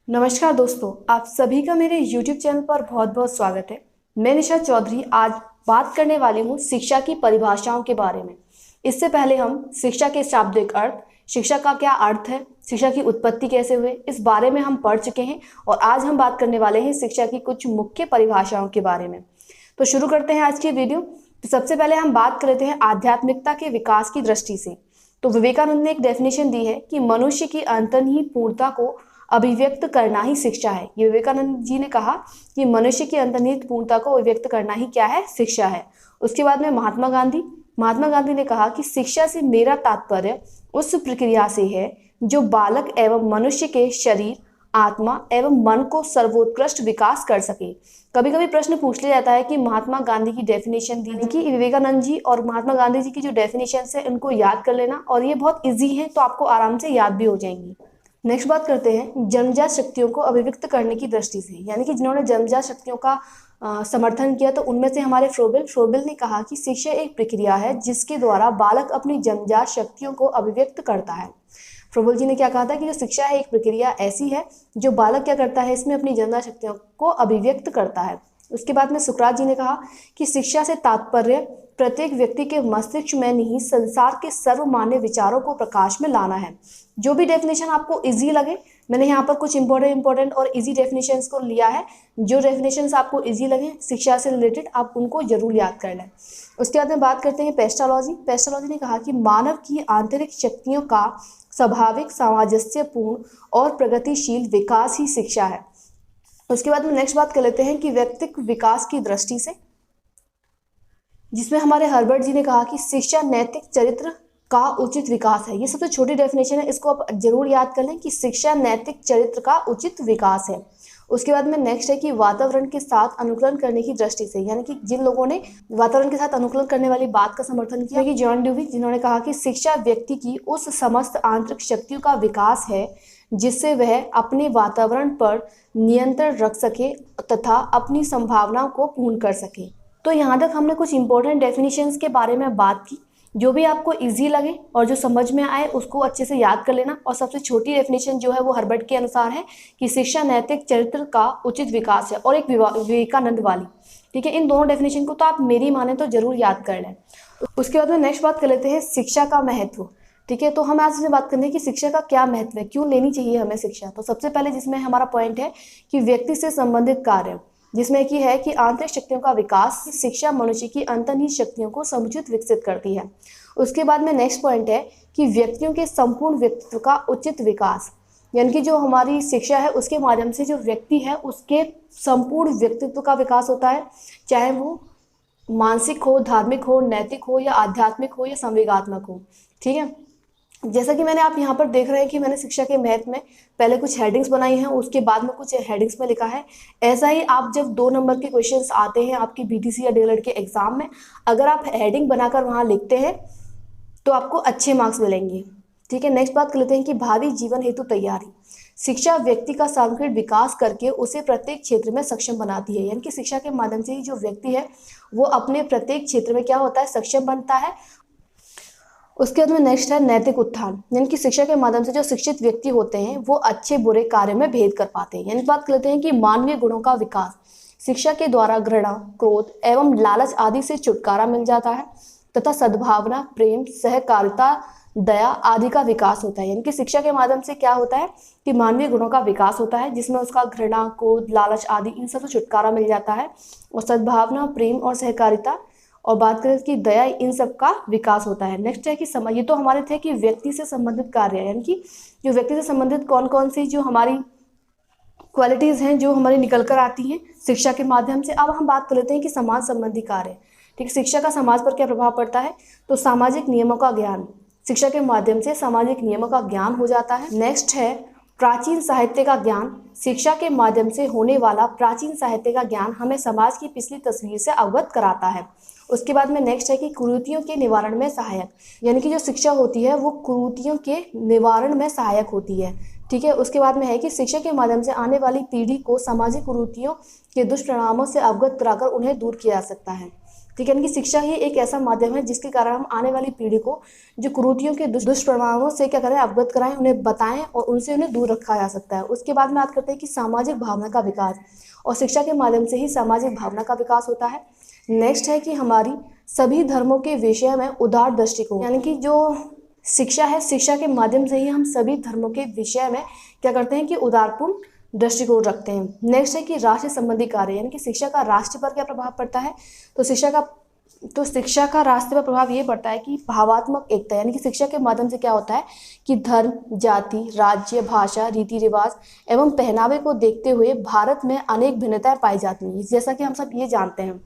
नमस्कार दोस्तों, आप सभी का मेरे YouTube चैनल पर बहुत बहुत स्वागत है। मैं निशा चौधरी आज बात करने वाली हूँ शिक्षा की परिभाषाओं के बारे में। इससे पहले हम शिक्षा के शाब्दिक अर्थ, शिक्षा का क्या अर्थ है, शिक्षा की उत्पत्ति कैसे हुई, इस बारे में हम पढ़ चुके हैं और आज हम बात करने वाले हैं शिक्षा की कुछ मुख्य परिभाषाओं के बारे में। तो शुरू करते हैं आज की वीडियो। तो सबसे पहले हम बात कर लेते हैं आध्यात्मिकता के विकास की दृष्टि से। तो विवेकानंद ने एक डेफिनेशन दी है कि मनुष्य की अंतर्निहित पूर्णता को अभिव्यक्त करना ही शिक्षा है। ये विवेकानंद जी ने कहा कि मनुष्य की अंतर्निहित पूर्णता को अभिव्यक्त करना ही क्या है, शिक्षा है। उसके बाद में महात्मा गांधी ने कहा कि शिक्षा से मेरा तात्पर्य उस प्रक्रिया से है जो बालक एवं मनुष्य के शरीर, आत्मा एवं मन को सर्वोत्कृष्ट विकास कर सके। कभी कभी प्रश्न पूछ लिया जाता है कि महात्मा गांधी की डेफिनेशन दी कि विवेकानंद जी और महात्मा गांधी जी की जो डेफिनेशन है उनको याद कर लेना, और ये बहुत इजी है तो आपको आराम से याद भी हो जाएंगी। नेक्स्ट बात करते हैं जन्मजात शक्तियों को अभिव्यक्त करने की दृष्टि से, यानी कि जिन्होंने जन्मजात शक्तियों का समर्थन किया। तो उनमें से हमारे फ्रोबेल ने कहा कि शिक्षा एक प्रक्रिया है जिसके द्वारा बालक अपनी जन्मजात शक्तियों को अभिव्यक्त करता है। फ्रोबेल जी ने क्या कहा था कि जो शिक्षा है एक प्रक्रिया ऐसी है जो बालक क्या करता है, इसमें अपनी जन्मजात शक्तियों को अभिव्यक्त करता है। उसके बाद में सुकरात जी ने कहा कि शिक्षा से तात्पर्य प्रत्येक व्यक्ति के मस्तिष्क में निहित संसार के सर्वमान्य विचारों को प्रकाश में लाना है। जो भी डेफिनेशन आपको इजी लगे, मैंने यहाँ पर कुछ इंपॉर्टेंट और इजी डेफिनेशंस को लिया है। जो डेफिनेशंस आपको इजी लगे शिक्षा से रिलेटेड, आप उनको जरूर याद कर लें। उसके बाद में बात करते हैं पेस्टालॉजी ने कहा कि मानव की आंतरिक शक्तियों का स्वाभाविक, सामंजस्यपूर्ण और प्रगतिशील विकास ही शिक्षा है। उसके बाद में नेक्स्ट बात कर लेते हैं कि व्यक्तित्व विकास की दृष्टि से, जिसमें हमारे हर्बर्ट जी ने कहा कि शिक्षा नैतिक चरित्र का उचित विकास है। ये सबसे छोटी डेफिनेशन है, इसको आप जरूर याद कर लें कि शिक्षा नैतिक चरित्र का उचित विकास है। उसके बाद में नेक्स्ट है कि वातावरण के साथ अनुकूलन करने की दृष्टि से, यानी कि जिन लोगों ने वातावरण के साथ अनुकूलन करने वाली बात का समर्थन किया कि जॉन ड्यूवी, जिन्होंने कहा कि शिक्षा व्यक्ति की उस समस्त आंतरिक शक्तियों का विकास है जिससे वह अपने वातावरण पर नियंत्रण रख सके तथा अपनी संभावनाओं को पूर्ण कर सके। तो यहाँ तक हमने कुछ इंपॉर्टेंट डेफिनेशंस के बारे में बात की। जो भी आपको इजी लगे और जो समझ में आए उसको अच्छे से याद कर लेना। और सबसे छोटी डेफिनेशन जो है वो हर्बर्ट के अनुसार है कि शिक्षा नैतिक चरित्र का उचित विकास है, और एक विवेकानंद वाली, ठीक है। इन दोनों डेफिनेशन को तो आप मेरी माने तो जरूर याद कर लें। उसके बाद में नेक्स्ट बात कर लेते हैं शिक्षा का महत्व, ठीक है। तो हम आज से बात करते हैं कि शिक्षा का क्या महत्व है, क्यों लेनी चाहिए हमें शिक्षा। तो सबसे पहले जिसमें हमारा पॉइंट है कि व्यक्ति से संबंधित कार्य, जिसमें कि है कि आंतरिक शक्तियों का विकास, शिक्षा मनुष्य की अंतर्निहित शक्तियों को समुचित विकसित करती है। उसके बाद में नेक्स्ट पॉइंट है कि व्यक्तियों के संपूर्ण व्यक्तित्व का उचित विकास, यानी कि जो हमारी शिक्षा है उसके माध्यम से जो व्यक्ति है उसके संपूर्ण व्यक्तित्व का विकास होता है, चाहे वो मानसिक हो, धार्मिक हो, नैतिक हो या आध्यात्मिक हो या संवेगात्मक हो, ठीक है। जैसा कि मैंने आप यहाँ पर देख रहे हैं कि मैंने शिक्षा के महत्व में पहले कुछ हेडिंग्स बनाई हैं, उसके बाद में कुछ हेडिंग्स में लिखा है। ऐसा ही आप जब 2 नंबर के क्वेश्चंस आते हैं आपकी बीटीसी या डीएलएड के एग्जाम में, अगर आप हेडिंग बनाकर वहाँ लिखते हैं तो आपको अच्छे मार्क्स मिलेंगे, ठीक है। नेक्स्ट बात कर लेते हैं कि भावी जीवन हेतु तैयारी। शिक्षा व्यक्ति का सांख्यिक विकास करके उसे प्रत्येक क्षेत्र में सक्षम बनाती है, यानी कि शिक्षा के माध्यम से ही जो व्यक्ति है वो अपने प्रत्येक क्षेत्र में क्या होता है, सक्षम बनता है। उसके बाद में नेक्स्ट है नैतिक उत्थान, यानी कि शिक्षा के माध्यम से जो शिक्षित व्यक्ति होते हैं वो अच्छे बुरे कार्य में भेद कर पाते हैं। यानी बात करते हैं कि मानवीय गुणों का विकास, शिक्षा के द्वारा घृणा, क्रोध एवं लालच आदि से छुटकारा मिल जाता है तथा सद्भावना, प्रेम, सहकारिता, दया आदि का विकास होता है। यानी कि शिक्षा के माध्यम से क्या होता है कि मानवीय गुणों का विकास होता है, जिसमें उसका घृणा, क्रोध, लालच आदि इन सब से छुटकारा मिल जाता है, और सद्भावना, प्रेम और सहकारिता और बात करें कि दया, इन सब का विकास होता है। नेक्स्ट है कि समय, ये तो हमारे थे कि व्यक्ति से संबंधित कार्य, यानी कि जो व्यक्ति से संबंधित कौन कौन सी जो हमारी क्वालिटीज़ हैं जो हमारी निकल कर आती हैं शिक्षा के माध्यम से। अब हम बात कर लेते हैं कि समाज संबंधी कार्य, ठीक है। शिक्षा का समाज पर क्या प्रभाव पड़ता है, तो सामाजिक नियमों का ज्ञान, शिक्षा के माध्यम से सामाजिक नियमों का ज्ञान हो जाता है। नेक्स्ट है प्राचीन साहित्य का ज्ञान, शिक्षा के माध्यम से होने वाला प्राचीन साहित्य का ज्ञान हमें समाज की पिछली तस्वीर से अवगत कराता है। उसके बाद में नेक्स्ट है कि कुरीतियों के निवारण में सहायक, यानी कि जो शिक्षा होती है वो कुरीतियों के निवारण में सहायक होती है, ठीक है। उसके बाद में है कि शिक्षा के माध्यम से आने वाली पीढ़ी को सामाजिक कुरीतियों के दुष्परिणामों से अवगत कराकर उन्हें दूर किया जा सकता है। ठीक है, यानी कि शिक्षा ही एक ऐसा माध्यम है जिसके कारण हम आने वाली पीढ़ी को जो कुरीतियों के दुष्प्रभावों से क्या करें, अवगत कराएं, उन्हें बताएं और उनसे उन्हें दूर रखा जा सकता है। उसके बाद में बात करते हैं कि सामाजिक भावना का विकास, और शिक्षा के माध्यम से ही सामाजिक भावना का विकास होता है। नेक्स्ट है कि हमारी सभी धर्मों के विषय में उदार दृष्टिकोण, यानी कि जो शिक्षा है, शिक्षा के माध्यम से ही हम सभी धर्मों के विषय में क्या करते हैं कि उदारपूर्ण दृष्टिकोण रखते हैं। नेक्स्ट है कि राष्ट्र संबंधी कार्य, यानी कि शिक्षा का राष्ट्र पर क्या प्रभाव पड़ता है, तो शिक्षा का राष्ट्र पर प्रभाव ये पड़ता है कि भावात्मक एकता, यानी कि शिक्षा के माध्यम से क्या होता है कि धर्म, जाति, राज्य, भाषा, रीति रिवाज एवं पहनावे को देखते हुए भारत में अनेक भिन्नताएं पाई जाती हैं, जैसा कि हम सब ये जानते हैं।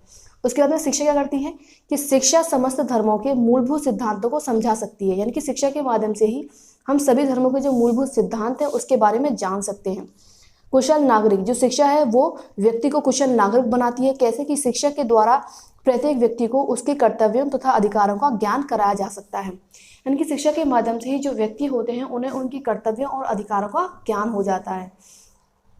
उसके बाद में शिक्षा क्या करती है कि शिक्षा समस्त धर्मों के मूलभूत सिद्धांतों को समझा सकती है, यानी कि शिक्षा के माध्यम से ही हम सभी धर्मों के जो मूलभूत सिद्धांत हैं उसके बारे में जान सकते हैं। कुशल नागरिक, जो शिक्षा है वो व्यक्ति को कुशल नागरिक बनाती है। कैसे कि शिक्षा के द्वारा प्रत्येक व्यक्ति को उसके कर्तव्यों तथा अधिकारों का ज्ञान कराया जा सकता है, यानी कि शिक्षा के माध्यम से ही जो व्यक्ति होते हैं उन्हें उनकी कर्तव्यों और अधिकारों का ज्ञान हो जाता है।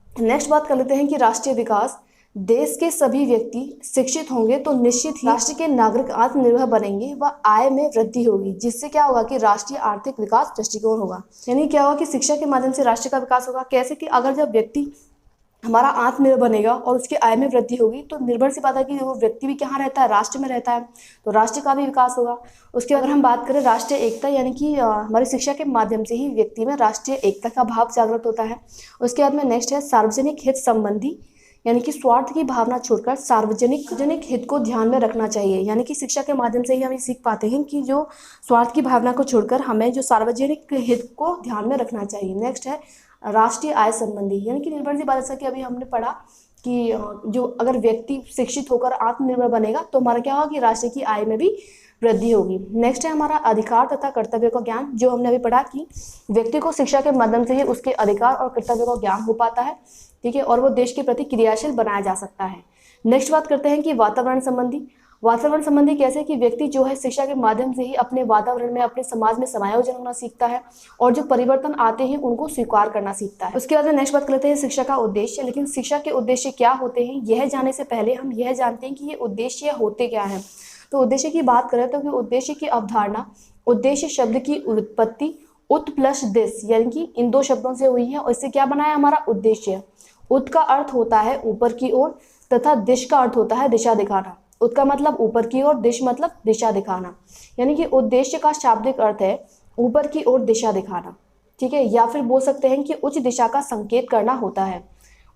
नेक्स्ट बात कर लेते हैं कि राष्ट्रीय विकास। देश के सभी व्यक्ति शिक्षित होंगे तो निश्चित ही राष्ट्र के नागरिक आत्मनिर्भर बनेंगे व आय में वृद्धि होगी, जिससे क्या होगा कि राष्ट्रीय आर्थिक विकास दृष्टिकोण होगा। यानी क्या होगा कि शिक्षा के माध्यम से राष्ट्र का विकास होगा। कैसे कि अगर जब व्यक्ति हमारा आत्मनिर्भर बनेगा और उसकी आय में वृद्धि होगी तो निर्भर सी बात है कि वो व्यक्ति भी कहाँ रहता है, राष्ट्र में रहता है, तो राष्ट्र का भी विकास होगा। उसके बाद अगर हम बात करें राष्ट्रीय एकता, यानी कि हमारी शिक्षा के माध्यम से ही व्यक्ति में राष्ट्रीय एकता का भाव जागृत होता है। उसके बाद में नेक्स्ट है सार्वजनिक हित संबंधी, यानी कि स्वार्थ की भावना छोड़कर सार्वजनिक हित को ध्यान में रखना चाहिए। यानी कि शिक्षा के माध्यम से ही हम ये सीख पाते हैं कि जो स्वार्थ की भावना को छोड़कर हमें जो सार्वजनिक हित को ध्यान में रखना चाहिए। नेक्स्ट है राष्ट्रीय आय संबंधी, यानी कि निर्भर सी बात, जैसा कि अभी हमने पढ़ा कि जो अगर व्यक्ति शिक्षित होकर आत्मनिर्भर बनेगा तो हमारा क्या होगा कि राष्ट्र की आय में भी वृद्धि होगी। नेक्स्ट है हमारा अधिकार तथा कर्तव्य का ज्ञान, जो हमने अभी पढ़ा कि व्यक्ति को शिक्षा के माध्यम से ही उसके अधिकार और कर्तव्य का ज्ञान हो पाता है, ठीक है, और वो देश के प्रति क्रियाशील बनाया जा सकता है। नेक्स्ट बात करते हैं कि वातावरण संबंधी कैसे कि व्यक्ति जो है शिक्षा के माध्यम से ही अपने वातावरण में, अपने समाज में समायोजन होना सीखता है और जो परिवर्तन आते हैं उनको स्वीकार करना सीखता है। उसके बाद में नेक्स्ट बात करते हैं शिक्षा का उद्देश्य। लेकिन शिक्षा के उद्देश्य क्या होते हैं यह जानने से पहले हम यह जानते हैं कि ये उद्देश्य होते क्या हैं। तो उद्देश्य की बात करें तो उद्देश्य की अवधारणा, उद्देश्य शब्द की उत्पत्ति उत प्लस दिश, यानी कि इन दो शब्दों से हुई है और इससे क्या बना है हमारा उद्देश्य। उत का अर्थ होता है ऊपर की ओर तथा दिश का अर्थ होता है दिशा दिखाना। उत का मतलब ऊपर की ओर, दिश मतलब दिशा दिखाना, यानी कि उद्देश्य का शाब्दिक अर्थ है ऊपर की ओर दिशा दिखाना, ठीक है, या फिर बोल सकते हैं कि उच्च दिशा का संकेत करना होता है।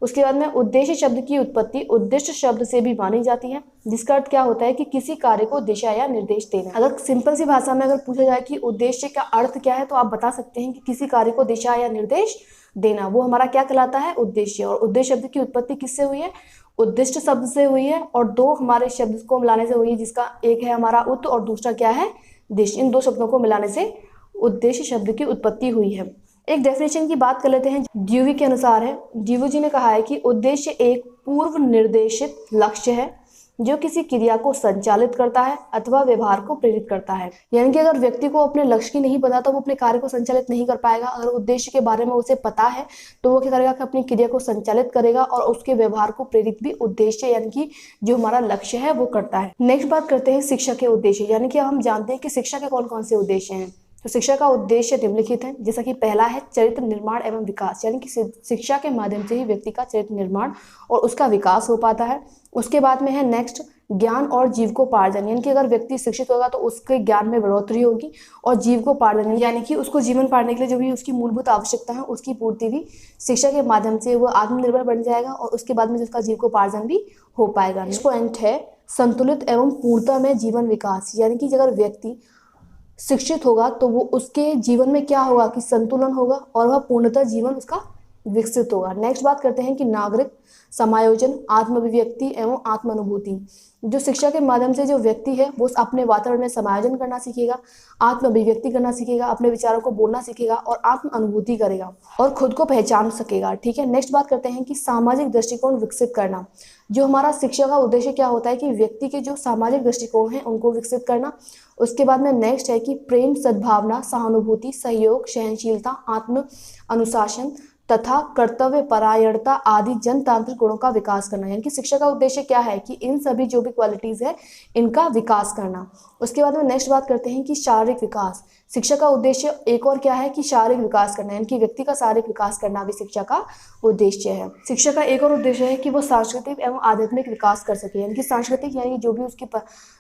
उसके बाद में उद्देश्य शब्द की उत्पत्ति उद्दिष्ट शब्द से भी मानी जाती है, जिसका अर्थ क्या होता है कि किसी कार्य को दिशा या निर्देश देना। अगर सिंपल सी भाषा में अगर पूछा जाए कि उद्देश्य का अर्थ क्या है तो आप बता सकते हैं कि किसी कार्य को दिशा या निर्देश देना, वो हमारा क्या कहलाता है, उद्देश्य। और उद्देश्य शब्द की उत्पत्ति किससे हुई है, उद्दिष्ट शब्द से हुई है, और दो हमारे शब्द को मिलाने से हुई है, जिसका एक है हमारा उत और दूसरा क्या है, दिश। इन दो शब्दों को मिलाने से उद्देश्य शब्द की उत्पत्ति हुई है। एक डेफिनेशन की बात कर लेते हैं, ड्यूवी के अनुसार है। ड्यूवी जी ने कहा है कि उद्देश्य एक पूर्व निर्देशित लक्ष्य है जो किसी क्रिया को संचालित करता है अथवा व्यवहार को प्रेरित करता है। यानी कि अगर व्यक्ति को अपने लक्ष्य की नहीं पता तो वो अपने कार्य को संचालित नहीं कर पाएगा। अगर उद्देश्य के बारे में उसे पता है तो वो क्या करेगा कि अपनी क्रिया को संचालित करेगा और उसके व्यवहार को प्रेरित भी उद्देश्य यानी कि जो हमारा लक्ष्य है वो करता है। नेक्स्ट बात करते हैं शिक्षा के उद्देश्य, यानी कि हम जानते हैं कि शिक्षा के कौन कौन से उद्देश्य हैं। तो शिक्षा का उद्देश्य निम्नलिखित है, जैसा कि पहला है चरित्र निर्माण एवं विकास, यानी कि शिक्षा के माध्यम से ही व्यक्ति का चरित्र निर्माण और उसका विकास हो पाता है। उसके बाद में है नेक्स्ट ज्ञान और जीविकोपार्जन, यानी कि अगर व्यक्ति शिक्षित होगा तो उसके ज्ञान में बढ़ोतरी होगी और जीविकोपार्जन यानी कि उसको जीवन पाने के लिए जो भी उसकी मूलभूत आवश्यकता है उसकी पूर्ति भी शिक्षा के माध्यम से वो आत्मनिर्भर बन जाएगा और उसके बाद में उसका जीविकोपार्जन भी हो पाएगा। नेक्स्ट पॉइंट है संतुलित एवं पूर्णता में जीवन विकास, यानी कि अगर व्यक्ति शिक्षित होगा तो वो उसके जीवन में क्या होगा कि संतुलन होगा और वह पूर्णतः जीवन उसका विकसित होगा। नेक्स्ट बात करते हैं कि नागरिक समायोजन, आत्माभिव्यक्ति एवं आत्मानुभूति। जो शिक्षा के माध्यम से जो व्यक्ति है वो अपने वातावरण में समायोजन करना सीखेगा, आत्माभिव्यक्ति करना सीखेगा, अपने विचारों को बोलना सीखेगा और आत्म अनुभूति करेगा और खुद को पहचान सकेगा। ठीक है, नेक्स्ट बात करते हैं कि सामाजिक दृष्टिकोण विकसित करना। जो हमारा शिक्षा का उद्देश्य क्या होता है कि व्यक्ति के जो सामाजिक दृष्टिकोण है उनको विकसित करना। उसके बाद में नेक्स्ट है कि प्रेम, सद्भावना, सहानुभूति, सहयोग, सहनशीलता, आत्म अनुशासन, तथा कर्तव्य परायणता आदि जनतांत्रिक गुणों का विकास करना। यानी कि शिक्षा का उद्देश्य क्या है कि इन सभी जो भी क्वालिटीज है इनका विकास करना। उसके बाद में नेक्स्ट बात करते हैं कि शारीरिक विकास। शिक्षा का उद्देश्य एक और क्या है कि शारीरिक विकास करना, यानी कि व्यक्ति का शारीरिक विकास करना भी शिक्षा का उद्देश्य है। शिक्षा का एक और उद्देश्य है कि वो सांस्कृतिक एवं आध्यात्मिक विकास कर सके। यानी कि सांस्कृतिक यानी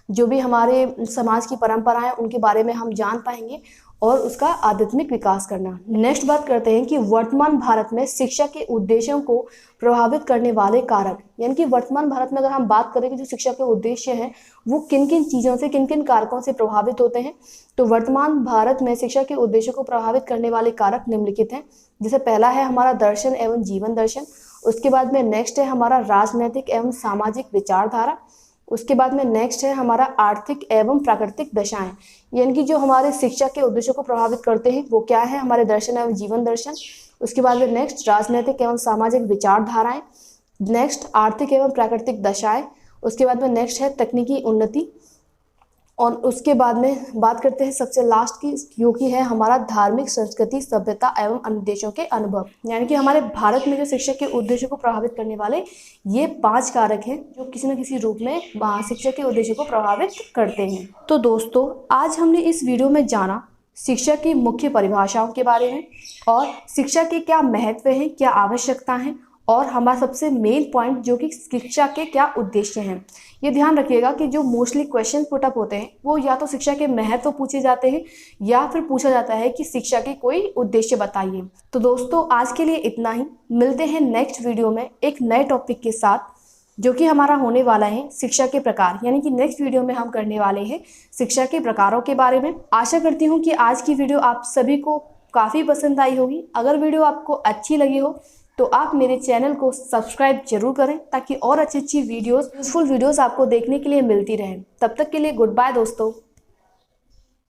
जो भी हमारे समाज की परंपराएं उनके बारे में हम जान पाएंगे, और उसका आध्यात्मिक विकास करना। नेक्स्ट बात करते हैं कि वर्तमान भारत में शिक्षा के उद्देश्यों को प्रभावित करने वाले कारक। यानी कि वर्तमान भारत में अगर हम बात करें कि जो शिक्षा के उद्देश्य हैं वो किन किन चीज़ों से, किन किन कारकों से प्रभावित होते हैं, तो वर्तमान भारत में शिक्षा के उद्देश्यों को प्रभावित करने वाले कारक निम्नलिखित हैं। जैसे पहला है हमारा दर्शन एवं जीवन दर्शन। उसके बाद में नेक्स्ट है हमारा राजनैतिक एवं सामाजिक विचारधारा। उसके बाद में नेक्स्ट है हमारा आर्थिक एवं प्राकृतिक दशाएं। यानी कि जो हमारे शिक्षा के उद्देश्यों को प्रभावित करते हैं वो क्या है, हमारे दर्शन एवं जीवन दर्शन। उसके बाद में नेक्स्ट राजनीतिक एवं सामाजिक विचारधाराएं। नेक्स्ट आर्थिक एवं प्राकृतिक दशाएं। उसके बाद में नेक्स्ट है तकनीकी उन्नति। और उसके बाद में बात करते हैं सबसे लास्ट की, जो कि है हमारा धार्मिक संस्कृति सभ्यता एवं अन्य देशों के अनुभव। यानी कि हमारे भारत में जो शिक्षा के उद्देश्यों को प्रभावित करने वाले ये 5 कारक हैं जो किसी न किसी रूप में शिक्षा के उद्देश्यों को प्रभावित करते हैं। तो दोस्तों, आज हमने इस वीडियो में जाना शिक्षा की मुख्य परिभाषाओं के बारे में, और शिक्षा के क्या महत्व हैं, क्या आवश्यकता है, और हमारा सबसे मेन पॉइंट जो कि शिक्षा के क्या उद्देश्य हैं। ये ध्यान रखिएगा कि जो मोस्टली क्वेश्चन पुटअप होते हैं वो या तो शिक्षा के महत्व पूछे जाते हैं या फिर पूछा जाता है कि शिक्षा के कोई उद्देश्य बताइए। तो दोस्तों, आज के लिए इतना ही। मिलते हैं नेक्स्ट वीडियो में एक नए टॉपिक के साथ, जो कि हमारा होने वाला है शिक्षा के प्रकार। यानी कि नेक्स्ट वीडियो में हम करने वाले हैं शिक्षा के प्रकारों के बारे में। आशा करती हूँ कि आज की वीडियो आप सभी को काफ़ी पसंद आई होगी। अगर वीडियो आपको अच्छी लगी हो तो आप मेरे चैनल को सब्सक्राइब जरूर करें, ताकि और अच्छी वीडियोस, यूजफुल वीडियोस आपको देखने के लिए मिलती रहें। तब तक के लिए गुड बाय दोस्तों।